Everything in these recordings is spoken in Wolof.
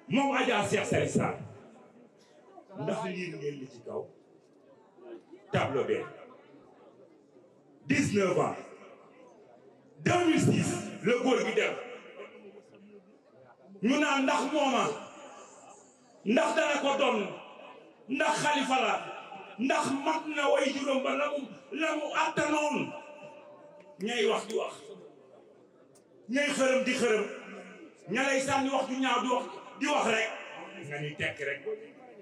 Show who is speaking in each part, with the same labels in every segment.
Speaker 1: moom Adja Cheikh Sali Sarr ndax liir ngeen li ci kaw tableau B 19 ans 2006 le góor gi dem ñu naan ndax mooma ndax dana ko doon ndax xalifa la ndax mat na way juróom ba la mu attanoon ñay wax di wax ñay xërëm di xërëm ña lay sànni wax du ñaaw di wax rek nga ni tekk rek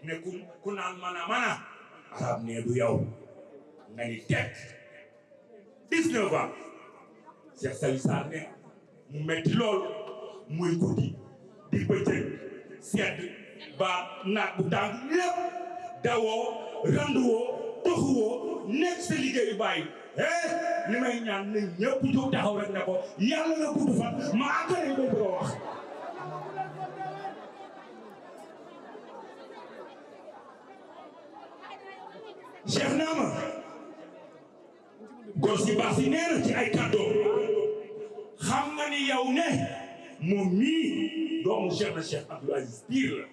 Speaker 1: ne ku naan mana arab ne du yow nga ni tekk 19 ans Cheikh Sali Sarr ne mu metti lool muy guddi di bëccëg sedd ba naat bu tàng lépp dawoo randuwoo doxuwoo nekk sa liggéeyu bàyyi li may ñaan ne ñëpp jóg taxaw rek ne ko yàlla na gudd fan ma àggale ko bëgg a wax Cheikh Naama gor si baax si nee na ci ay kàddoom xam nga ni yow ne moom mii doomu Cheikh na Cheikh Abdoul Aziz Pire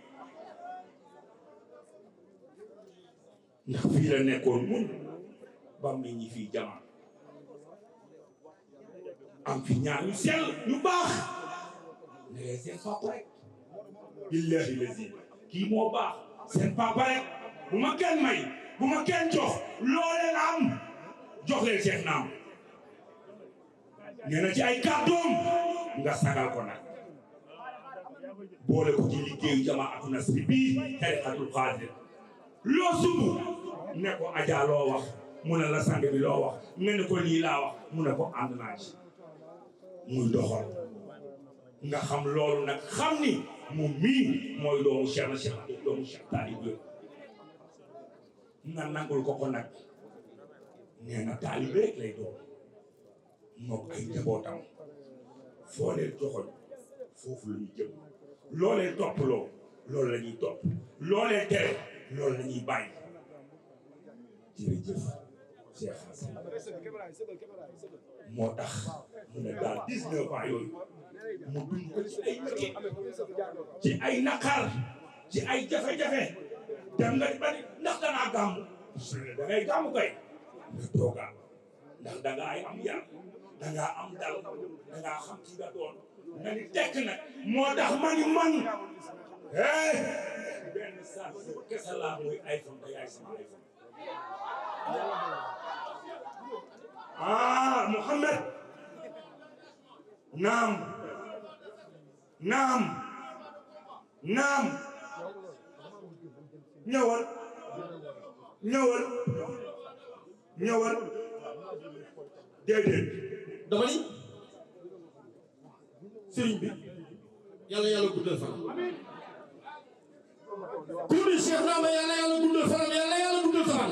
Speaker 1: la ndax fii la nekkoon mun ba mu ñi fii jamono am fi ñaar ñu sell ñu baax ne seen papa rek billahi lazi kii moo baax seen papa rek bu ma kenn may bu ma kenn jox loolee la am jox leen Cheikh Naam nee na ci ay kàddoom nga sagal ko nag boole ko ci liggéeyu jamaatu nasri bii tarixatul xaadir loo sumb ne ko Adja loo wax mu ne la sang bi loo wax nga ne ko lii laa wax mu ne ko ànd naa ci muy doxal nga xam loolu nag xam ni moom mii mooy doomu Cheikh na Cheikh Abdou doomu Cheikh Taalib nga nangul ko nag nee na taalibe rek lay doon moom ay njabootam foo leen joxoon foofu la ñuy jëm loo leen topploo loolu la ñuy topp loo leen tere loolu la ñuy bàyyi jërëjëf Cheikh Hassan moo tax mu ne daal 19 ans yooyu mu dund ko ci ay métier ci ay naqar ci ay jafe-jafe dem nga ba ni ndax danaa gàmmu da ngay gàmmu kay nga toogaa ndax dangaa ay am yar dangaa am dal dangaa xam ci nga doon nga ni tekk nag moo tax ma ni man benn saa kese laa muy iPhone te yaay sama iPhone Mouhamed naam ñëwal déedéet
Speaker 2: dama ni sëriñ bi yàlla guddal fan ku di Cheikh Naama yàlla guddal fan yàlla guddal fan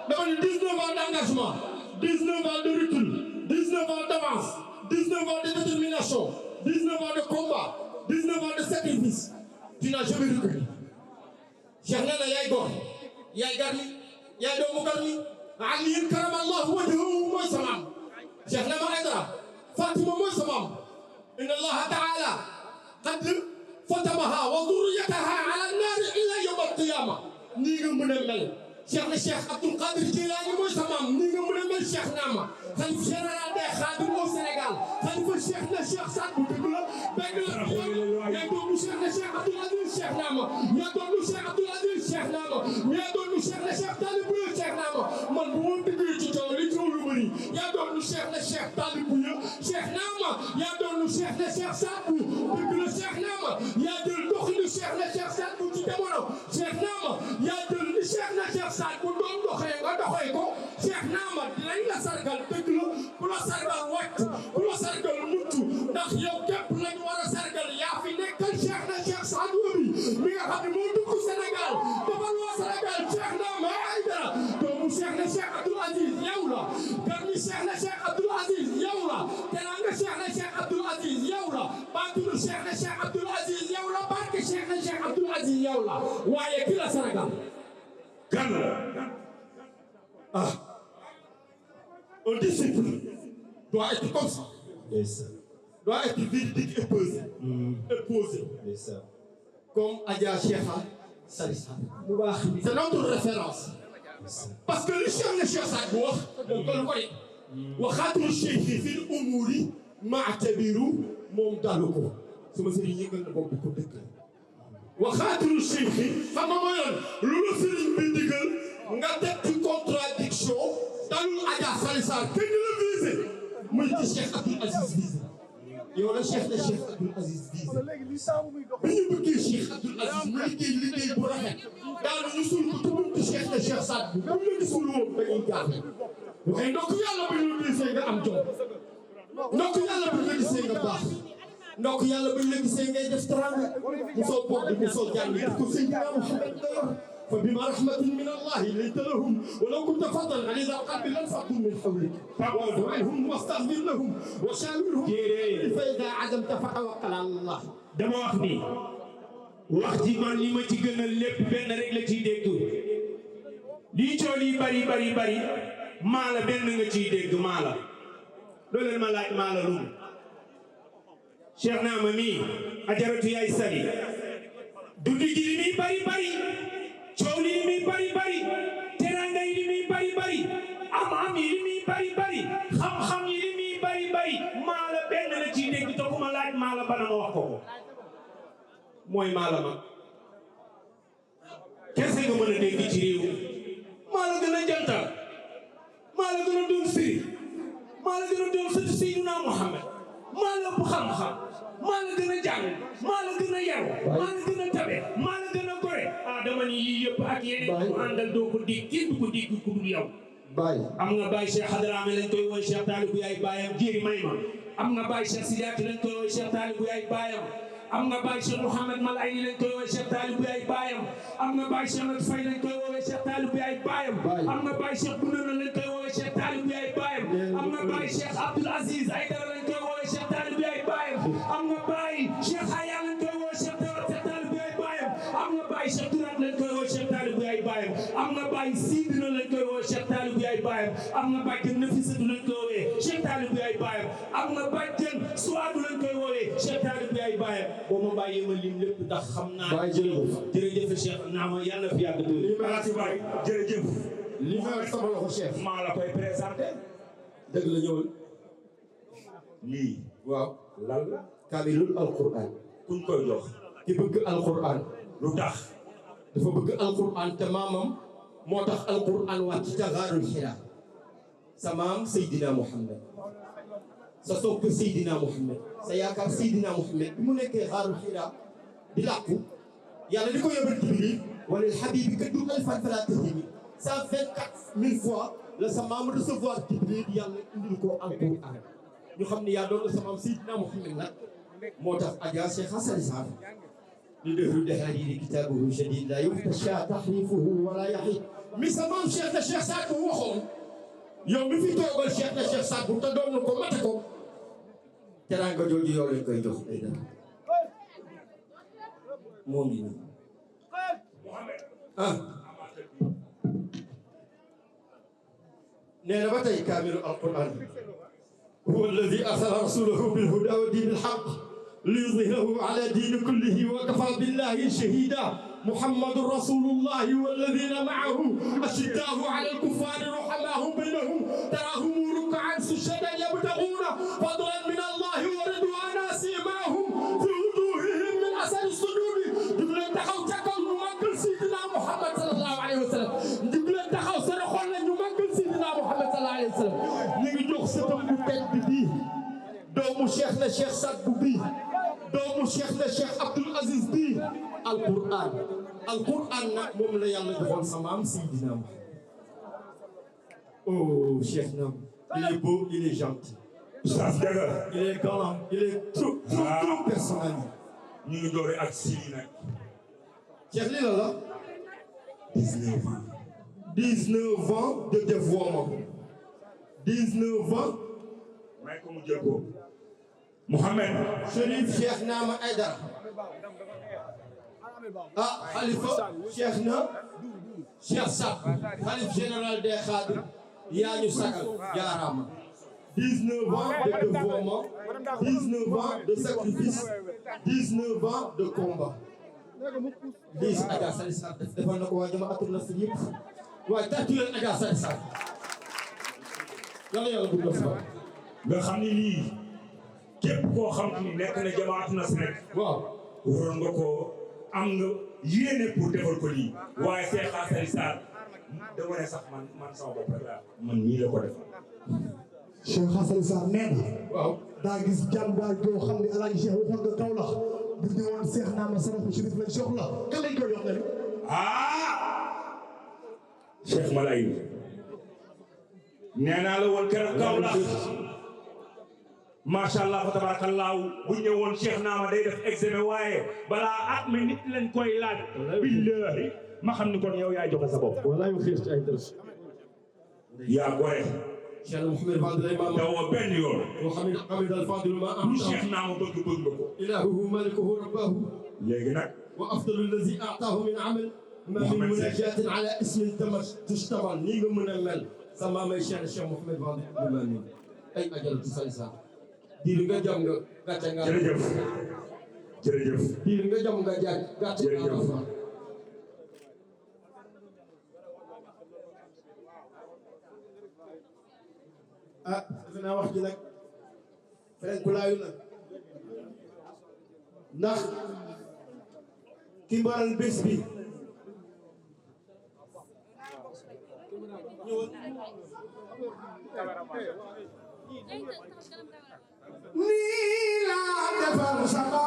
Speaker 2: dama ni 19 ans d'engagement 19 ans de recul 19 ans d'avance 19 ans de détermination 19 ans de combat 19 ans de sacrifice tu n'as jamais reculé Cheikh nee na yaay góor yaay garmi yaay doomu garmi aliyin karama allahu wajhahu mooy samaam Cheikh Naama Aidara Fatima mooy samaam inna allaha taala qad fatamaha wa durriyataha ala naari ila yawm alqiyama nii nga mën a mel Cheikh na Cheikh Abdoul Qadir Jilani mooy samaam nii nga mën a mel Cheikh Naama xalifa général des Khadimou au Sénégal xalifa Cheikh na Cheikh Saad Bou dëgg la bëgg la yaa doonu Cheikh na Cheikh Abdoul Aziz Cheikh Naama yaa doonu Cheikh Abdoul Aziz Cheikh Naama yaa doonu Cheikh na Cheikh Talibou Cheikh Naama man bu ma dëggee ci coow li coow lu bëri yaa doonu Cheikh na Cheikh Talibou Cheikh Naama yaa doonu Cheikh na Cheikh Saad Bou dëgg la Cheikh Naama yaa jël doxinu Cheikh na Cheikh Saad Bou ci jamono Cheikh Naama yaa jël ni Cheikh na Cheikh Saad Bou doon doxee nga doxee ko Cheikh Naama dinañ la sargal dëgg la ku la sargal wàcc ku la sargal mucc ndax yow képp lañu war a sargal yaa fi nekkal Cheikh na Cheikh Saad Bou mi nga xam ne moo dugg Sénégal defal waa Sénégal Cheikh Naama Aidara doomu Cheikh na Cheikh Abdoul Aziz yow la garmi Cheikh na Cheikh Abdoul Aziz yow la teranga Cheikh na Cheikh Abdoul Aziz yow la baatulu Cheikh na Cheikh Abdoul Aziz yow la barke Cheikh na Cheikh Abdoul Aziz yow la waaye ki la Sénégal
Speaker 1: kan la
Speaker 2: un disciple doit être comme ça.
Speaker 3: Yes, sir.
Speaker 2: Doit être véridique et posé.
Speaker 3: Yes, sir.
Speaker 2: comme Adja Cheikha Salisa. C'est notre référence. Parce que le Cheikh Saad Bou wax moom ko lu ko de waxaatul cheikh fil umuri maatabiru moom dalu ko sama sëriñ yëngal na bopp ko dëkk waxaatul cheikh xam nga mooy lan loolu sëriñ bi digal nga teg ci contradiction dalul Adja Salisa kenn la visé muy ci Cheikh Abdoul Aziz visé yow la Cheikh Abdoul Aziz visé bi ñu bëggee Cheikh Abdoul Aziz mu liggéey bu rafet daal ñu suul ko tubuti Cheikh Saad Bou bu ñu gisul woon dañuy jaaxle waxee ndokk yàlla bu ñu gisee nga am jom ndokk yàlla bu ñu gisee nga baax ndokk yàlla bu ñu gisee ngay def teraanga musoo bokk musoo jàng def ko Seydina Muhammad nga yor fa bima rahmatin min Allah linta lahum wa law kunta faddan ghaliza al-qalbi lanfaddu min hawlik fa'fu anhum wastaghfir lahum wa shawirhum fa idha azamta fatawakkal ala Allah.
Speaker 1: dama wax ni wax ji man li ma ci gënal lépp benn rek la ciy dégg lii cool yi bari maa la benn nga ciy dégg maa la loolu leen ma laaj maa la lum Cheikh Naama mii ajaratu yaay sali dund gi li muy bari coow li muy bari teranga yi li muy bari am yi li muy bari xam-xam yi li muy bari maa la benn la ciy dégg te ku ma laaj maa la bana ma wax ko mooy maa la mag kese nga mën a dégg ci réew maa la gën a jantal maa la gën a doon sëriñ maa la gën a doon sëtu Seydina Muhammad maa la ëpp xam-xam maa la gën a jàng maa la gën a yaru maa la gën a tabe maa la gën a gore dama ni yii yëpp ak yeneen mu àndal doo ko dégg kenn du ko dégg ku dul yow am nga Baye Cheikh Hadrame lañ koy woy Cheikh Talibou yaay baayam jéeri may ma am nga Baye Cheikh Sidiati lañ koy woy Cheikh Talibou yaay baayam am nga Baye Cheikh Mouhamed Mal Ayni lañ koy woowee Cheikh Talibou yaay baayam am nga Baye Cheikh Mat Faye lañ koy woowee Cheikh Talibou yaay baayam am nga Baye Cheikh Bounana lañ koy woowee Cheikh Talibou yaay baayam am nga Baye Cheikh Abdoul Aziz Aïdara lañ koy woowee Cheikh Talibou yaay baayam am nga Baye Cheikh Haya lañ koy woowee Cheikh Talibou yaay baayam am nga Baye Cheikh Tourat lañ koy woowee Cheikh Talibou yaay baayam am nga Baye Sidina lañ koy woowee Cheikh Talibou yaay baayam am nga Baye Jën Nafisatu lañ koy woowee Cheikh Talibou yaay baayam am nga Baye Jën Suwaadu lañ koy woowee Cheikh Talibou yaay baayam boo ma bàyyee ma lim lépp ndax xam naa jërëjëf Cheikh Naama yàlla na fi yàgg li ma ci bàyyi jërëjëf
Speaker 2: li ma sama loxo Cheikh
Speaker 1: maa la koy présenté
Speaker 2: dëgg la ñëwal
Speaker 1: lii
Speaker 2: waaw
Speaker 1: lan la
Speaker 2: kaamilul alquran
Speaker 1: kuñ koy jox
Speaker 2: ki bëgg alquran
Speaker 1: lu tax
Speaker 2: dafa bëgg alquran te maamam moo tax alquran wàcc ca Gaarul Hira sa maam Seydina Muhammad sa sopp Seydina Muhammad sa yaakaar Seydina Muhammad bi mu nekkee Gaarul Hira di làkku yàlla di ko yóbbal Jibril wala habibi ka du alfan fala tahimi 124 000 fois la sa maam recevoir Jibril yàlla indil ko alquran ñu xam ne yaa doon sa maam Seydina Muhammad nag moo tax Adja Cheikh Salisa li dëhru dahaari kitaabuhu shadiid laa yuftashaa tahriifuhu wala yahiid mi sa maam Cheikh Saad Bou waxoon yow mi fi toogal Cheikh Saad Bou te doon na ko mate ko teraanga jooju yow lañ koy jox ay dara moo ngi nii nee na ba tey kaamilu alquran huwa alladi arsala rasulahu bilhuda wa diinil haqq liyudhhirahu ala diini kullihi wa kafaa billahi shahida muhammadun rasulullahi walladina maahu ashiddaau ala alkuffari ruhamaahum baynahum taraahum ruk'an sujjadan yabtaghuuna fadlan min allahi wa ridwaana siimaahum fi wujuuhihim min asari sujuudi jug leen taxaw ca kaw ñu màggal Seydina Muhammad sallallahu alayhi wa sallam jug leen taxaw seen xol la ñu màggal Seydina Muhammad sallallahu alayhi wa sallam ñu ngi jox sëtam bu tedd bii doomu Cheikh na Cheikh Saad Bou bii doomu Cheikh na Cheikh Abdoul Aziz bii alquran nag moom la yàlla joxoon sa maam Seydina Muhammad oh Cheikh Naam il est beau il est gentil
Speaker 1: Oustaz Diaga
Speaker 2: il est galant il est trop personnel
Speaker 1: ñu ngi doore ak sii nag
Speaker 2: Cheikh li la la 19 ans de dévouement 19 ans
Speaker 1: may ko mu jël ko Mohamed
Speaker 2: Chérif Cheikh Naama Aïdara Khalifa Cheikh na Cheikh Saad Khalife général des Khadres yaa ñu sagal jaaraama 19 ans de dévouement 19 ans de sacrifice 19 ans de combat lii si Adja Sali Sarr defal na ko waa Jamaatul Nasr yëpp waaye tàccu leen Adja Sali Sarr yàlla guddal fa
Speaker 1: nga xam ni lii képp koo xam ni nekk na Jamaatul Nasr rek
Speaker 2: waaw
Speaker 1: waroon nga ko am nga yéene pour defal ko lii waaye Cheikh Sali Sarr dama ne sax man sama bopp rek laa man nii la ko defal.
Speaker 3: Cheikh Sali Sarr nee na
Speaker 2: waaw
Speaker 3: daa gis jàmbaar joo xam ne El Hadj Cheikh waxoon nga kaw la bu ñu woon Cheikh naa ma sarafu Chérif lañ soxla kan lañ koy wax ne
Speaker 1: Cheikh Malaye nee naa la woon keroog kaw la macha allah fa tabarakallahu bu ñëwoon Cheikh Naama day def examen waaye balaa at mi nit lañ koy laaj. billahi ma xam ni kon yow yaa joxe sa bopp.
Speaker 2: walaay mu xiir ci ay dërës
Speaker 1: yaa gore.
Speaker 2: Cheikh Mouhamed Fadel Imam
Speaker 1: dawoo benn yoon.
Speaker 2: Mouhamed Hamid Al Fadil ma am
Speaker 1: lu Cheikh Naama bëgg nga ko.
Speaker 2: ilahuhu malikuhu rabbahu
Speaker 1: léegi nag.
Speaker 2: wa afdalu allazi ataahu min amal ma min munajatin ala ismin tamat tushtamal nii nga mën a mel sa maamay Cheikh Mouhamed Fadel Imam ay ajalatu Sali Sarr diir nga jam nga gàcce nga
Speaker 1: jërëjëf jërëjëf
Speaker 2: diir nga jam nga jaaj gàcce nga fa
Speaker 3: defe naa wax ji nag feneen ku laayu na ndax ki mbaral bés bi nii laa defal sama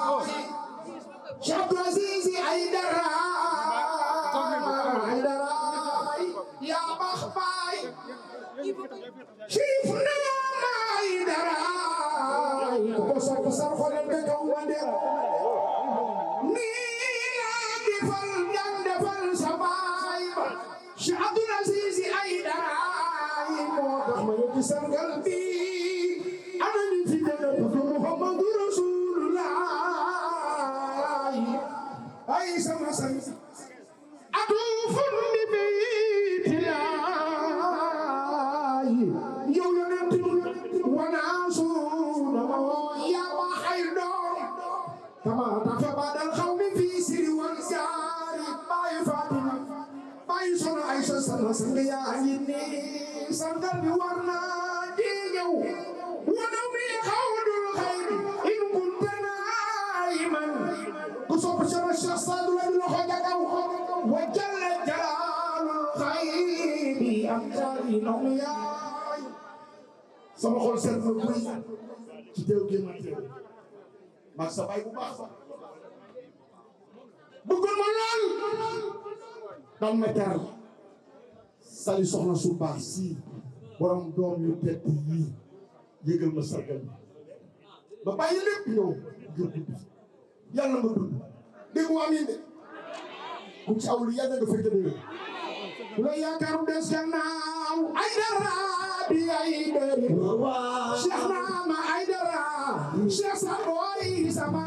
Speaker 3: Cheikh Aziz Aïdara yaa baax baay Chérif Naama Aïdara ko sopp sar xolen ka kaw bandera nii laa defal jàng defal sama Cheikh Abdoul Aziz Aïdara moo tax ma ñu ci sargal bi ana ñu fi dana Muhammadu Rasulullah ay sama sang atufun bi baytillaah yow yonent wanaasu nama ya ma xaydoon kama tafa badal xawmi fi siri wal jaari baay Fatima baay sono Aysa sama sang yaa ngi nii sangal bi war na di ñëw wanaw mi xawdul xayri in kunta naiman ku sopp sama Cheikh Saadu la loxo jagaw wa jalla jalaalul xayri am jaari noom yaay sama xol seet na buy ci teew gi ma teew mag sa baay bu baax ba bëggoon ma lool dal ma teral Sali soxna su baax si borom doom yu tedd yi yëgal ma sargal ba bàyyi lépp ñëw ngir dund yàlla nga dund dégg mu amiin de ku ci awlu yàlla nga fekk déwén bu la yaakaaru des gannaaw Aïdara bi Aïdara Cheikh Naama Aïdara Cheikh Saboy sama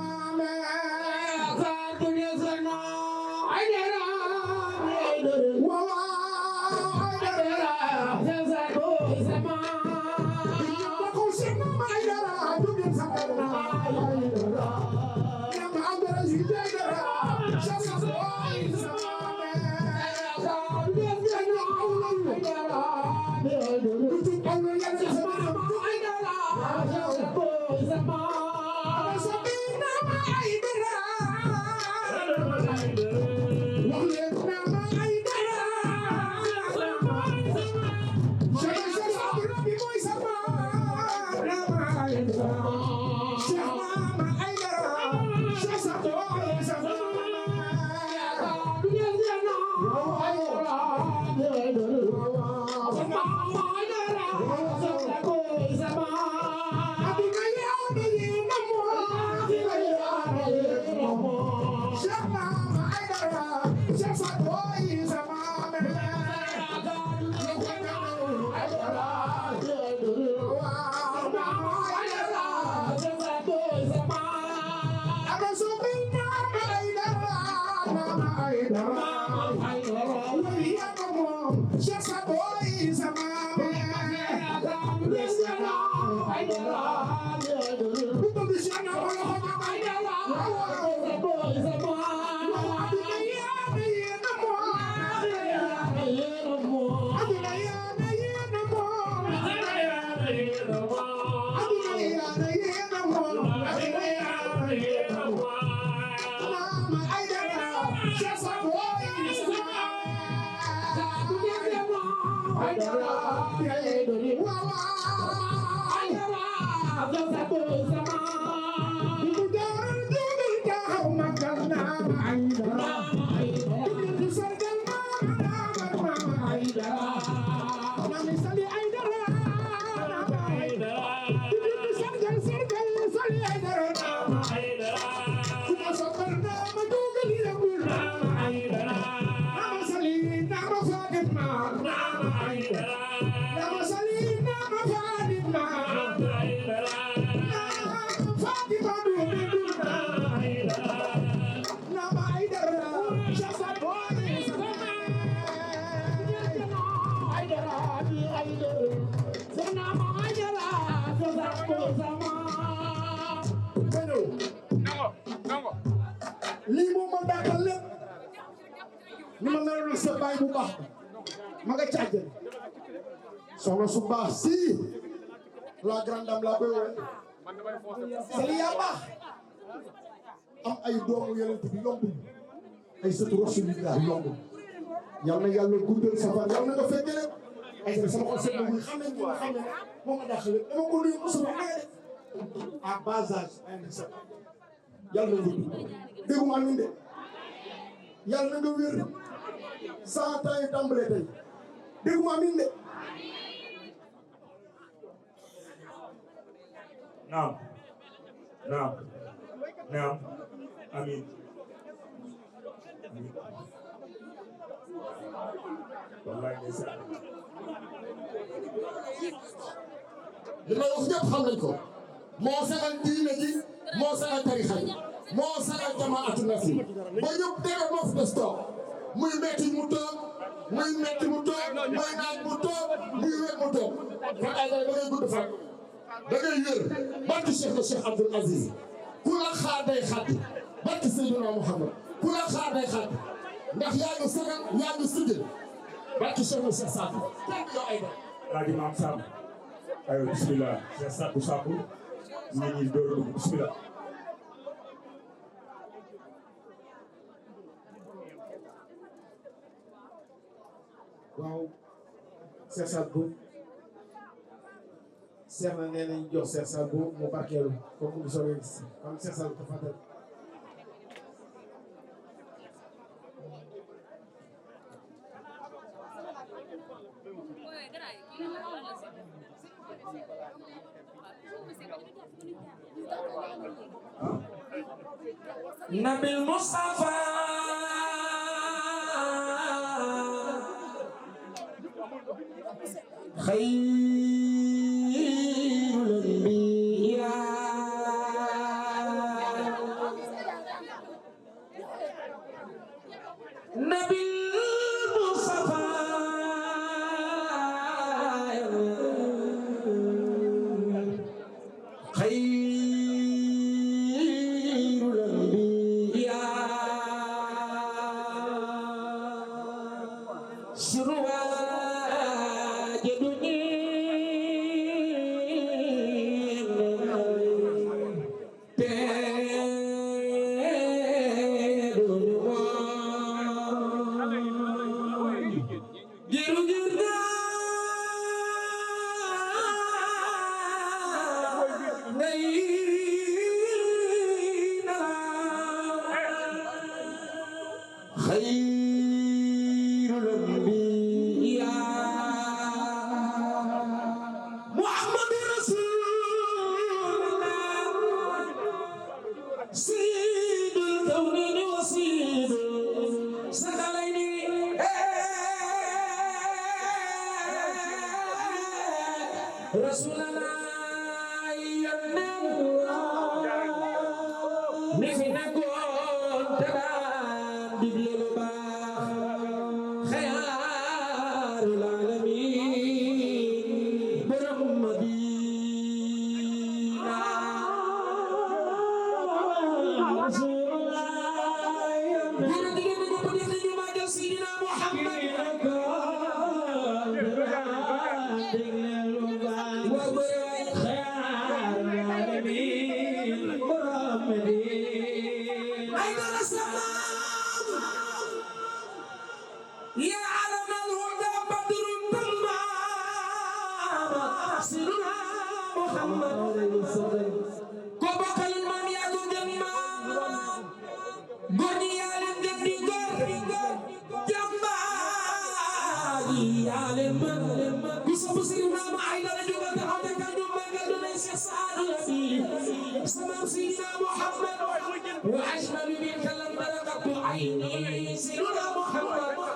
Speaker 3: lii moom ma dàqal lépp ni ma meloon sa baay bu baax ma nga càjjal soxna su baax si la grande dame la koy woon sali yaa baax am ay doomu yonent bi yombul ay sëtu rasulillah yombul yal na yàlla guddal sa fan yal na nga fekke lépp ay sama xol seet na xam ne moom ma dàqal lépp dama ko nuyu mosuma nga def à bas âge yàlla na gudd dégguma amin de yàlla na nga wér 100 ans yu tàmbalee tey dégguma amin de
Speaker 1: naam naam naam amin amin wallaay ndeysaan
Speaker 2: li may wax ñëpp xam nañ ko moo sagal diine ji moo sagal tarixa yi moo sagal jamaatu nasi ba ñëpp dégg moo fi des toog muy metti mu toog muy metti mu toog muy naaj mu toog muy wér mu toog kon ay da ngay gudd fan da ngay wér barki Cheikh na Cheikh Abdoul Aziz ku la xaar day xaat barki Seydina Mouhamed ku la xaar day xaat ndax yaa ngi sagal yaa ngi sigil barki Cheikh na Cheikh Sadou tànk yow ay da
Speaker 1: Laaji Maam Samb ayo bismillah Cheikh Sadou Samb ñu ngi door a dugg bismillah
Speaker 3: waaw Cheikh Sadou Cheikh na nee nañ jox Cheikh Sadou mu barkeelu comme mu ngi soobee gis comme Cheikh Sadou dafa dal
Speaker 1: Nabil Mustafa khairul anbiya Nabil Mustafa khairul anbiya khairul anbiya Muhammadur Rasulullah sayyidul kawnaini wa sayyidul sakalaini Rasulullah يا علم الهدى بدر تلمع
Speaker 4: Muhammad ko bokkalul maam yaa ko gën maam góor ñi yaa leen gën di góor jàmbaar yi yaa leen mën ku sopp Seydina ma ay dara jógal taxaw te kan du màggal du lay Cheikh Saadu Labi sama Seydina Muhammad wa ajmalu minka lam balagatu ayni Seydina Muhammad wa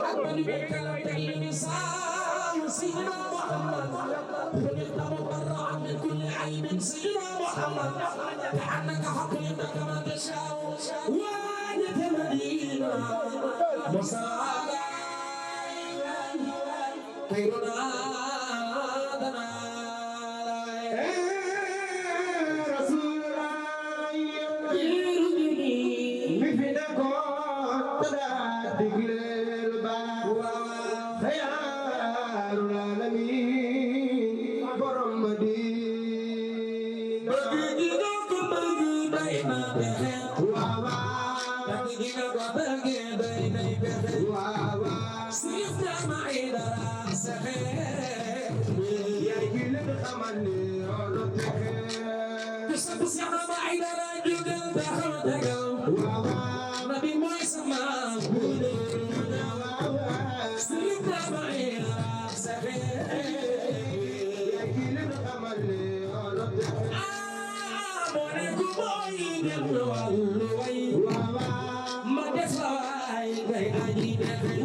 Speaker 4: ajmalu minka lam talid lisaan Seydina Muhammad خلقت مبرعا من كل عيب سيدنا محمد كأنك حق إنك ما تشاء وانت مدينة مصارى خيرنا دنا
Speaker 3: رسول الله مثل قد تدخل الباب خيار العالمين برم مدينة
Speaker 4: بجدك بجدنا بجدنا سيفنا معي درا سخير
Speaker 3: يا جيل الخمني
Speaker 4: بس أنا معي درا جدل دخل دقل نبي موسى ما سيفنا معي درا سخير
Speaker 3: يا جيل الخمني
Speaker 4: مونيكو موي دل والوي ما دفاي غي أجي دفاي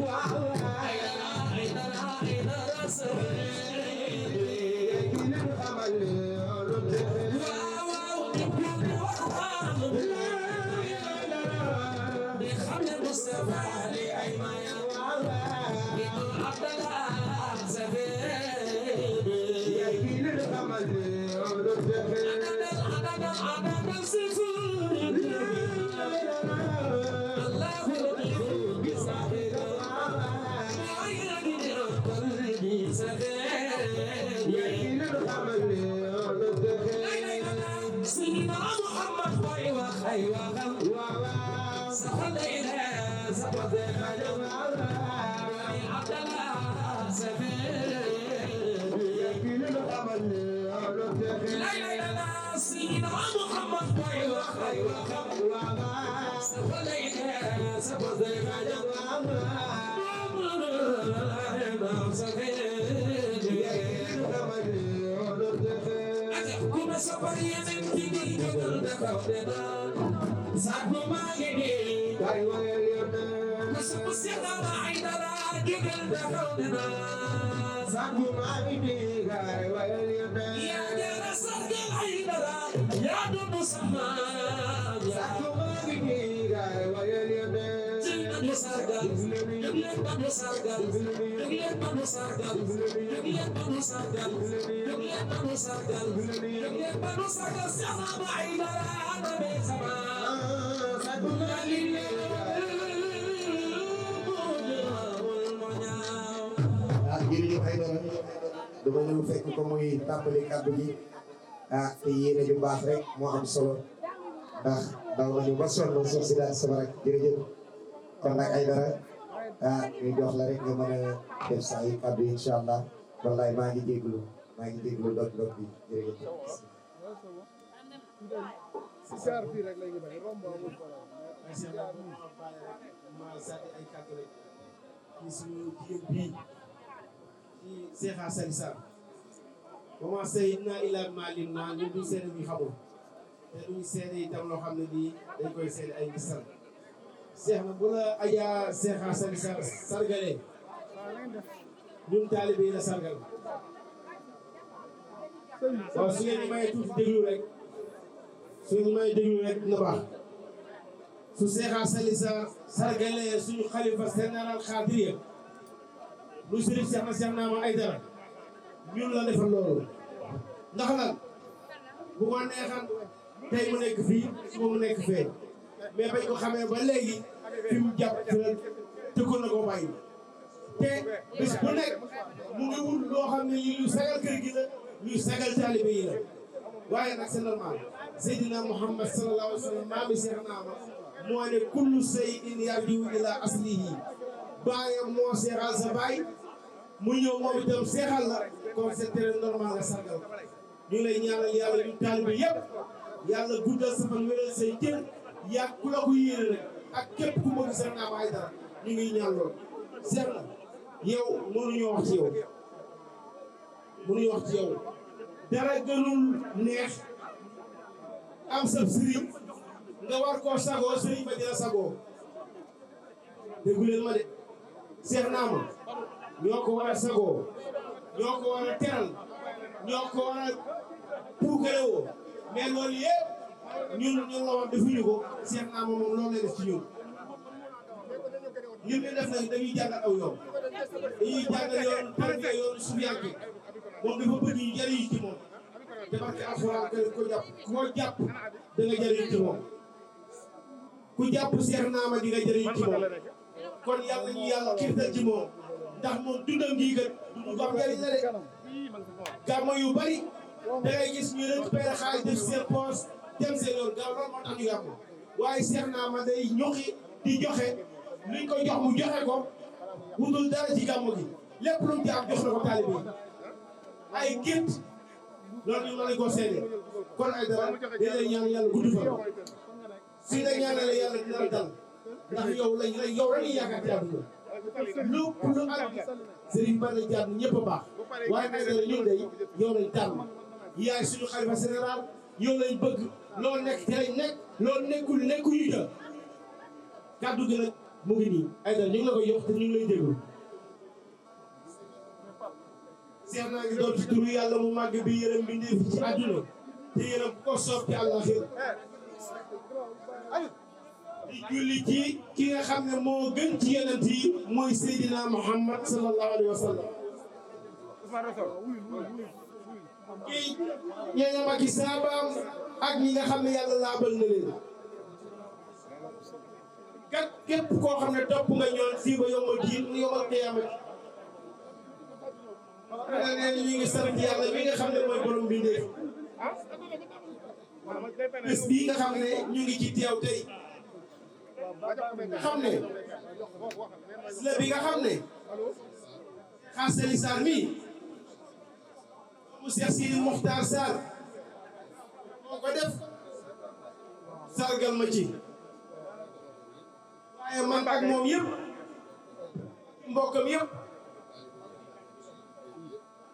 Speaker 4: سيدنا محمد أيوة سفر إلى سفر عبد الله سفر لا لا سيدنا محمد أيوة سفر إلى سفر كما سفر يمن تيجي جبل دكتور ساتو ماجي كسب سيدا عيدرا جبل دكتور ساتو ماجي يا جرى سرد عيدرا يا دم سما ساتو ماجي
Speaker 3: jërëjëf Aïdara dama ñëw fekk ko muy tàmbali kàddu gi te yéene ju baax rek moo am solo ndax daw nañu ba sonn suuf si daal sama rek jërëjëf kon nag Aïdara ñu jox la rek nga mën a def sa ay kàddu incha allah wallaay maa ngi jéglu dog bi jërëjëf
Speaker 5: Seexa Salisa comment Seydina ila malim naa ñu du seede bi xamul te duñu seede itam loo xam ne bii dañ koy seede ay gisal seex na bu la Adja Seexa Salisa sargalee ñun taalibe yi la sargal waaw su ngeen may tuuti déglu rek na baax su Seexa Salisa sargalee suñu xalifa général xaadiriya lu sëriñ Seex na ma Aïdara ñun la defal loolu ndax lan bu ko neexan tey mu nekk fii suba mu nekk fee mais bañ ko xamee ba léegi fi mu jàpp tëkkoon na ko bàyyi te bés bu nekk mu ngi wut loo xam ne luy sagal kër gi la luy sagal taalibe yi la waaye nag c'est normal Seydina Muhammad sallallahu alayhi wa sallam maami Seex Naama moo ne kullu shay'in yarji'u ila aslihi baayam moo seexal sa baay mu ñëw moom itam seexal la kon c'est très normal nga sargal ñu ngi lay ñaanal yàlla ñu taalibe yëpp yàlla guddal sa fan wéral say cër yàgg ku la ko yéene rek ak képp ku bëgg Cheikh Naama Aidara ñu ngi ñaan lool Cheikh na yow mënuñoo wax ci yow mënuñoo wax ci yow dara gënul neex am sab sëriñ nga war koo sagoo sëriñ ba dina sagoo déggu leen ma de Cheikh Naama ñoo ko war a sagoo ñoo ko war a teral ñoo ko war a puukarewoo mais loolu yëpp ñun la war defuñu ko Cheikh Naama moom loolu lay def ci ñun lim bi def nag dañuy jàngal aw yoon dañuy jàngal yoon tarbiya yoon sufiyanke moom dafa bëgg ñu jariñu ci moom te barke alxuraan ko jàpp koo jàpp da nga jariñu ci moom ku jàpp Cheikh Naama di nga jariñu ci moom kon yàlla ñu yàlla xiirtal ci moom ndax moom dundam gii kat du ko am njariñ la de gàmmu yu bari da ngay gis ñu récupéré xaalis def seen poche dem seen yoon gaaw loolu moo tax ñu gàmmu waaye Cheikh Naama day ñoxi di joxe luñ ko jox mu joxe ko wutul dara ci gàmmu gi lépp lu mu ci am jox na ko taalibe yi ay gént loolu ñu mën nañ koo seede kon Aidara dañ lay ñaan yàlla gudd fan suñ la ñaanalee yàlla dina la dal ndax yow lañ yaakaar ci àdduna lu ak Serigne Ba lañ jàdd ñëpp a baax waaye Aidara ñun day yow lañ tànn yaay suñu xalifa général yow lañ bëgg loo nekk ci lañ nekk loo nekkuñu ja kàddu gi nag mu ngi nii Aidara ñu ngi la koy yox te ñu ngi lay déglu Cheikh naa ngi doon ci turu yàlla mu màgg bi yërëm bi ndéef ci àdduna te yërëm ko soob ci àllaaxira di julli ci ki nga xam ne moo gën ci yonent yi mooy Seydina Muhammad sallallahu alayhi wa sallam kii ñooñam ak i saabaam ak ñi nga xam ne yàlla laabal na leen kat képp koo xam ne topp nga ñoon fii ba yombal diin yombal qiyaamati nga nee ñu ngi sant yàlla mi nga xam ne mooy borom bi ndéef bés bii nga xam ne ñu ngi ci teew tey nga xam ne la bi nga xam ne xaasali Sarr mii mu Cheikh Sidi Mokhtar Sarr moo ko def sargal ma ci waaye man ak moom yëpp mbokkam yëpp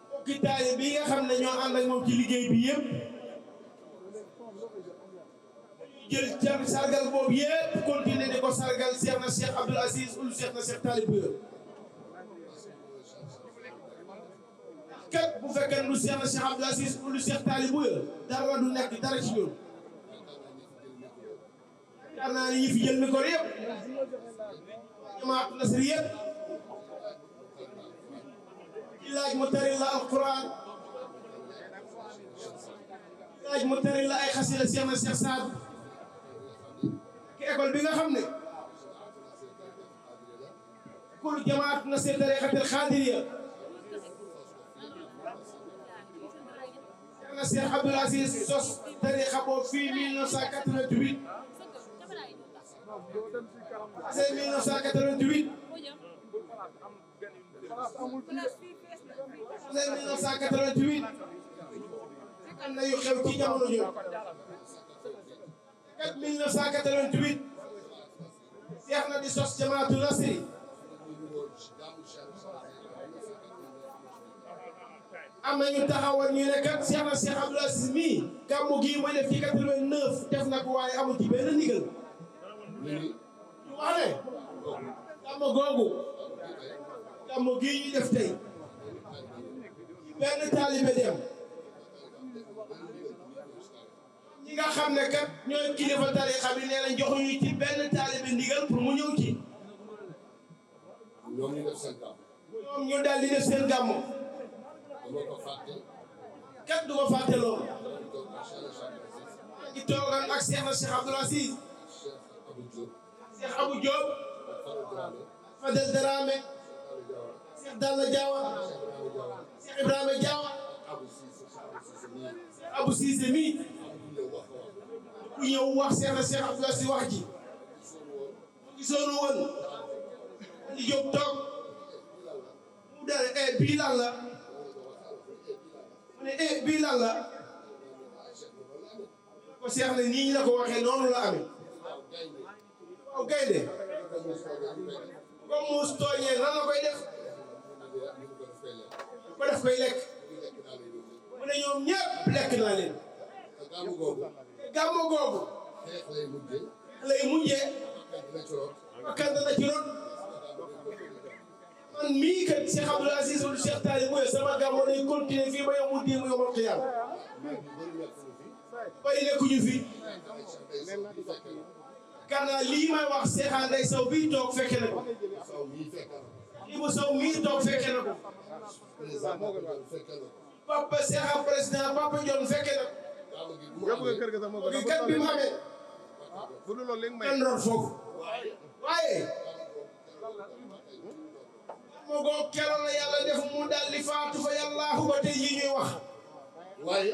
Speaker 5: mbokki taalibe bi nga xam ne ñoo ànd ak moom ci liggéey bi yëpp jël car sargal boobu yëpp continué di ko sargal Cheikh na Cheikh Abdoul Aziz ulu Cheikh na Cheikh Talib Bouya kat bu fekkee lu Cheikh na Cheikh Abdoul Aziz ulu Cheikh Talib Bouya dara du nekk dara ci ñun yaakaar naa ne ñi fi jël micro yëpp jamaatu nasri yëpp ci laaj mu tari la alquran laaj mu tari la ay xasida Cheikh na Cheikh Saad ki école bi nga xam ne kul jamaat na seen tariqatul xaadiriya na Cheikh Abdoul Aziz sos tariqa boobu fii 1988 c'est 1988 c'est 1988 am na yu xew ci jamono jooju 1988 Cheikh na di sos jamaatu nasri am na ñu taxawal ñu ne kat Cheikh na Cheikh Abdoul Aziz mii gàmmu gii mooy def ci 89 def na ko waaye amul ci benn ndigal ñu wax ne gàmmu googu gàmmu gii ñu def tey benn taalibe dem ñi nga xam ne kat ñooy kilifa tarixa bi nee na joxuñu ci benn taalibe ndigal pour mu ñëw ci
Speaker 6: ñoom ñu def seen gàmm.
Speaker 5: ñoom ñu daal di def seen gàmmu
Speaker 6: dama ko fàtte.
Speaker 5: kat du ma fàtte loolu maa ngi toogal ak Cheikh na Cheikh Abdoul Aziz Cheikh Abou Diop Fadel Dramé Cheikh Dalla Diawa Cheikh Ibrahima Diawa Abou Cissé mi ku ñëw wax Cheikh na Cheikh Abdoul Aziz wax ji gisoonu woon di jóg toog mu dale bii lan la mu ne bii lan la ko Cheikh ne nii ñu la ko waxee noonu la amee waaw gaynde comme muus tooñee nan la koy def ko def koy lekk mu ne ñoom ñëpp lekk naa leen gàmmu googu lay mujjee bakkan dana ci rot man mii kat Cheikh Abdoul Aziz wala Cheikh Talib Bouya sama gàmmu day continuer fii ba yow mu diim yow xiyaam bari nekkuñu fi kana lii may wax Cheikh Ndeye Sow bii toog fekke na ko Ibou Sow mii toog fekke na ko papa Cheikh président papa John fekke na ko kat bi mu amee kenn root foofu waaye moo ko keroon la yàlla def mu daal di faatu fa yàllaahu ba tey yi ñuy wax waaye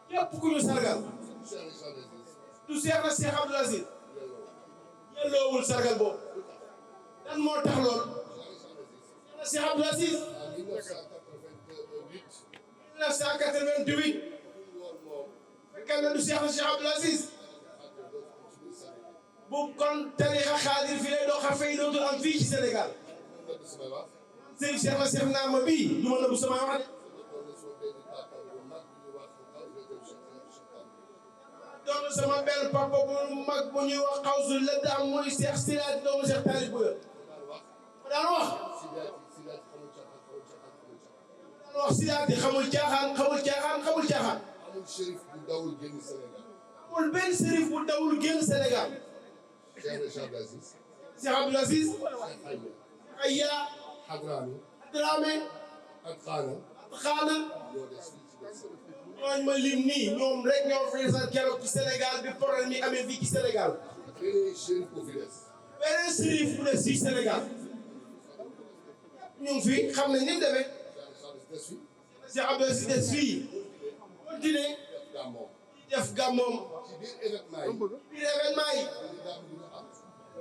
Speaker 5: képp ku ñu sargal du Cheikh na Cheikh Abdoul Aziz yelloowul sargal boobu dan moo tax lool Cheikh Abdoul Aziz 1988 fekkal na du Cheikh na Cheikh Abdoul Aziz bu kon tarixa xaadir fi lay doo xa fay dootul am fii ci Sénégal sëñ Cheikh na Cheikh naa ma bii du ma nëbbu sama wax de doon sama benn papa bu mag bu ñuy wax xawsu la daam muy Cheikh Silaati doomu Cheikh Talib Bouya ma daan wax Silaati xamul caaxaan xamul caaxaan
Speaker 6: amul shérif bu dawul génn Sénégal
Speaker 5: amul benn shérif bu dawul génn Sénégal
Speaker 6: Cheikh Aziz
Speaker 5: Cheikh Abdoul Aziz Aya Dramé
Speaker 6: ak Xaana ñoo des fii ci biir Sénégal
Speaker 5: ñooñu ma lim nii ñoom rek ñoo fi desal keroog ci Sénégal bi problème yi amee fii ci Sénégal
Speaker 6: beneen shérif bu fi des
Speaker 5: beneen shérif bu des fii Sénégal ñu ngi fi xam nañ ni mu demee Cheikh Abdoul Aziz des fii continué def gàmmoom
Speaker 6: ci biir événement yi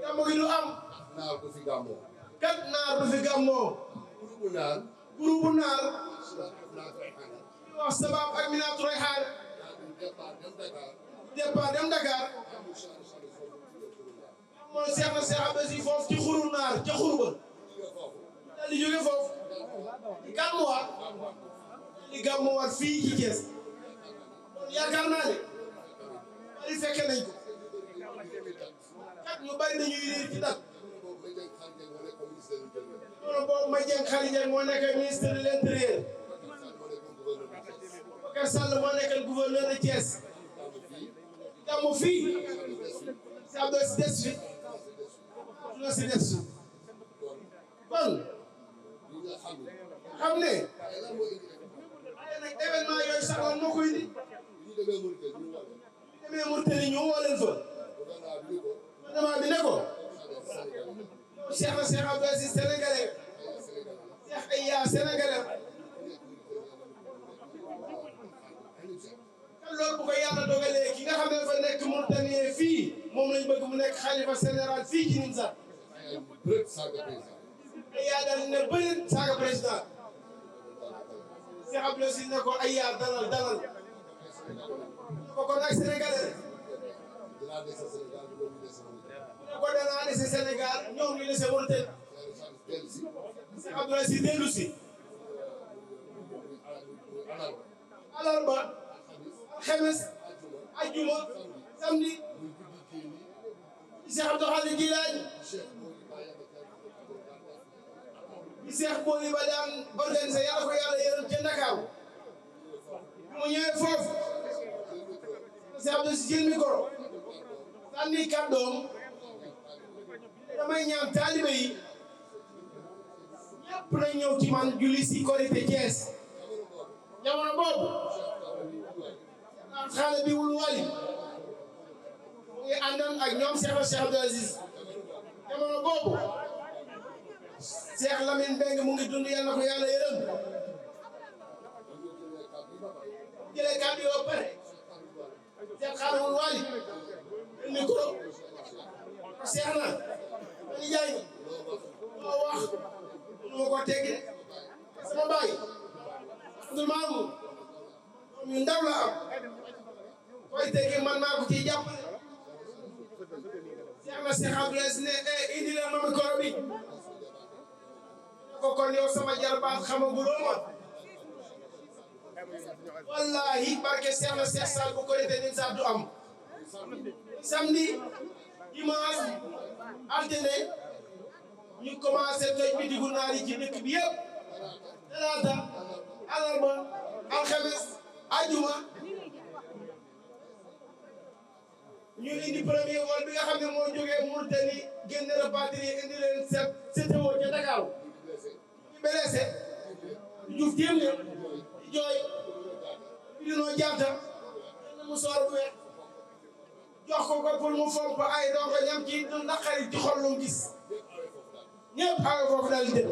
Speaker 5: gàmmo gi du am
Speaker 6: naar du fi gàmmoo
Speaker 5: kat naar du fi gàmmoo groupe naar ñu wax sabab ak Minatou Rayhan départ dem Dakar mooy Cheikh na Cheikh Abdoul Aziz foofu ci xuru naar ca xuru ba daal di jóge foofu di gàmmuwaat fii ci Thiès yaakaar naa ne bari fekke nañ ko kat ñu bari dañuy réer ci dat noonu boobu ma jeng xarijeng moo nekk ministre de l'intérieur Bakar Sall moo nekk gouverneur de Thiès gàmmu fii si Abdoul Aziz des fi dina si des fi kon xam ne nag événement yooyu sax lan moo koy indi demee Mauritanie ñu woo leen fa gouvernement bi ne ko Cheikh na Cheikh Abdoul Aziz sénégalais Cheikh Aya sénégalais kan loolu bu ko yàlla dogalee ki nga xam ne dafa nekk Mauritanie fii moom lañ bëgg mu nekk xalifa général fii ci Nimzatt Aya daal ne bëri saaga président Cheikh Abdoul Aziz ne ko Aya dalal ko kon ak sénégalais ne ko danaa dese Sénégal ñoom ñu dese Mauritanie Cheikh Abdoul Aziz dellu si alarba alxames ajjuma samedi Cheikh Abdou Khadir Jilaani Cheikh Boli ba daan organisé yàlla ko yàlla yërëm ca Ndakaaru mu ñëwee foofu Cheikh Abdou Aziz jël micro sànni kàddoom damay ñaan taalibe yi ñëpp nañ ñëw ci man julli si Korité Thiès jamono boobu xale bi wul wali mu ngi àndoon ak ñoom Cheikh Abdoul Aziz jamono boobu Cheikh Lamine Mbengue mu ngi dund yàlla na ko yàlla yërëm jëlee kàddu yoo pare Cheikh xaalewul wali micro Cheikh na dañu jaay moo wax nu ma ko teggi sama baay Abdoul Mamoun yu ndaw la am koy tegi man maa ko ciy jàppale Cheikh na Cheikh Abdoulaye ne indi leen ma micro bi ko kon yow sama jarbaat xamaguloo ma wallahi barke Cheikh na Cheikh Sall bu ko defee ni sax du am samedi dimanche altine ñu commencé toj bi diggu naar yi ci dëkk bi yëpp talaata alarba alxames ajuma ñu indi premier vol bi nga xam ne moo jógee Mauritanie génn rapatrié indi leen CTO ca Dakar ñu blessé Diouf jéem leen di jooy bi dinoo jaata mu soor bu weex jox ko pour mu fomp ay donc ñam ci du naqari ci xol lu gis ñëpp awe foofu daal di dem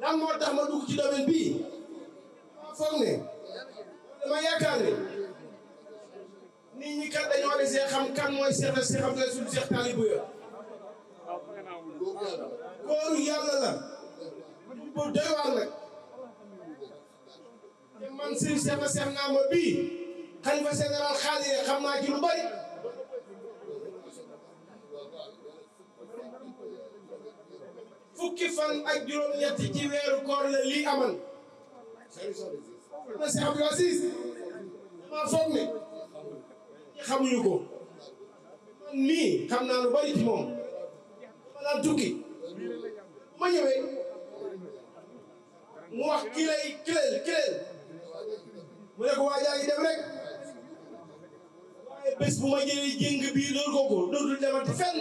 Speaker 5: lan moo tax ma dugg ci domaine bii ma foog ne dama yaakaar ne nit ñi kat dañoo desee xam kan mooy Cheikh na Cheikh Abdoulaye suñu Cheikh Talibou ya góoru yàlla la bu doy waar nag te man Serigne Cheikh na Cheikh naa ma bii xalifa général xaalis xam naa ci lu bari fukki fan ak juróom-ñett ci weeru koor la lii aman na Cheikh Abdou Aziz dama foog ne xamuñu ko man mii xam naa lu bari ci moom dama daan tukki ma ñëwee mu wax kileel mu ne ko waajaa ngi dem rek waaye bés bu ma jëlee jéng bii loolu ko dootul demati fenn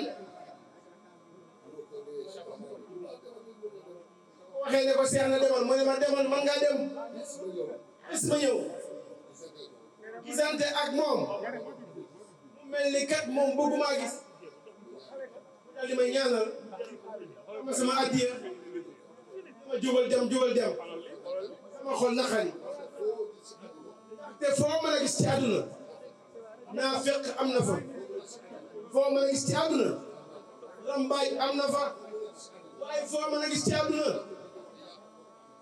Speaker 5: waxee ne ko Cheikh na demal mu ne ma demal man ngaa dem bés ma ñëw gisante ak moom mu mel ni kat moom bëgguma gis daal di may ñaanal ma sama addiya ma jógal dem sama xol naqari te foo mën a gis ci àdduna naa fekk am na fa foo mën a gis ci àdduna lambaay am na fa waaye foo mën a gis ci àdduna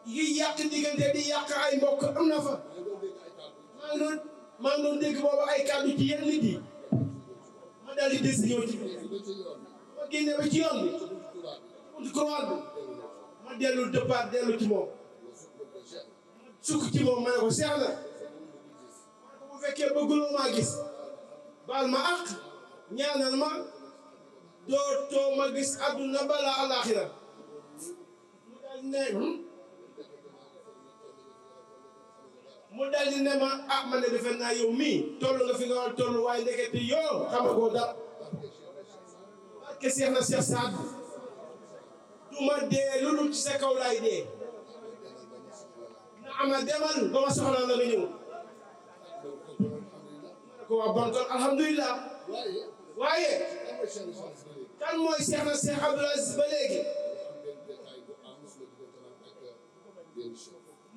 Speaker 5: yi yàq diggante di yàq ay mbokk am na fa maa ngi doon dégg boobu ay kàddu ci yenn nit yi ma daal di des ñëw ci ma génne ba ci yoon bi buntu croix bi ma dellu départ dellu ci moom sukk ci moom ma ne ko Cheikh na bu fekkee bëgguloo maa gis baal ma àq ñaanal ma dootoo ma gis àdduna bala àllaaxira mu daal di ne ma ma ne defe naa yow mii toll nga fi nga war toll waaye ndekete yow xam ko dara barke Cheikh na Cheikh Saad du ma dee lu dul ci sa kaw laay dee na ama demal ba ma soxla la nga ñëw ko waa bon kon alhamdulilah waaye kan mooy Cheikh na Cheikh Abdoul Aziz ba léegi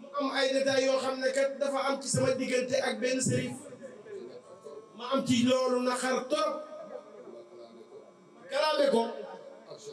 Speaker 5: mu am ay détails yoo xam ne kat dafa am ci sama diggante ak benn sërif ma am ci loolu na xar torop kalaame ko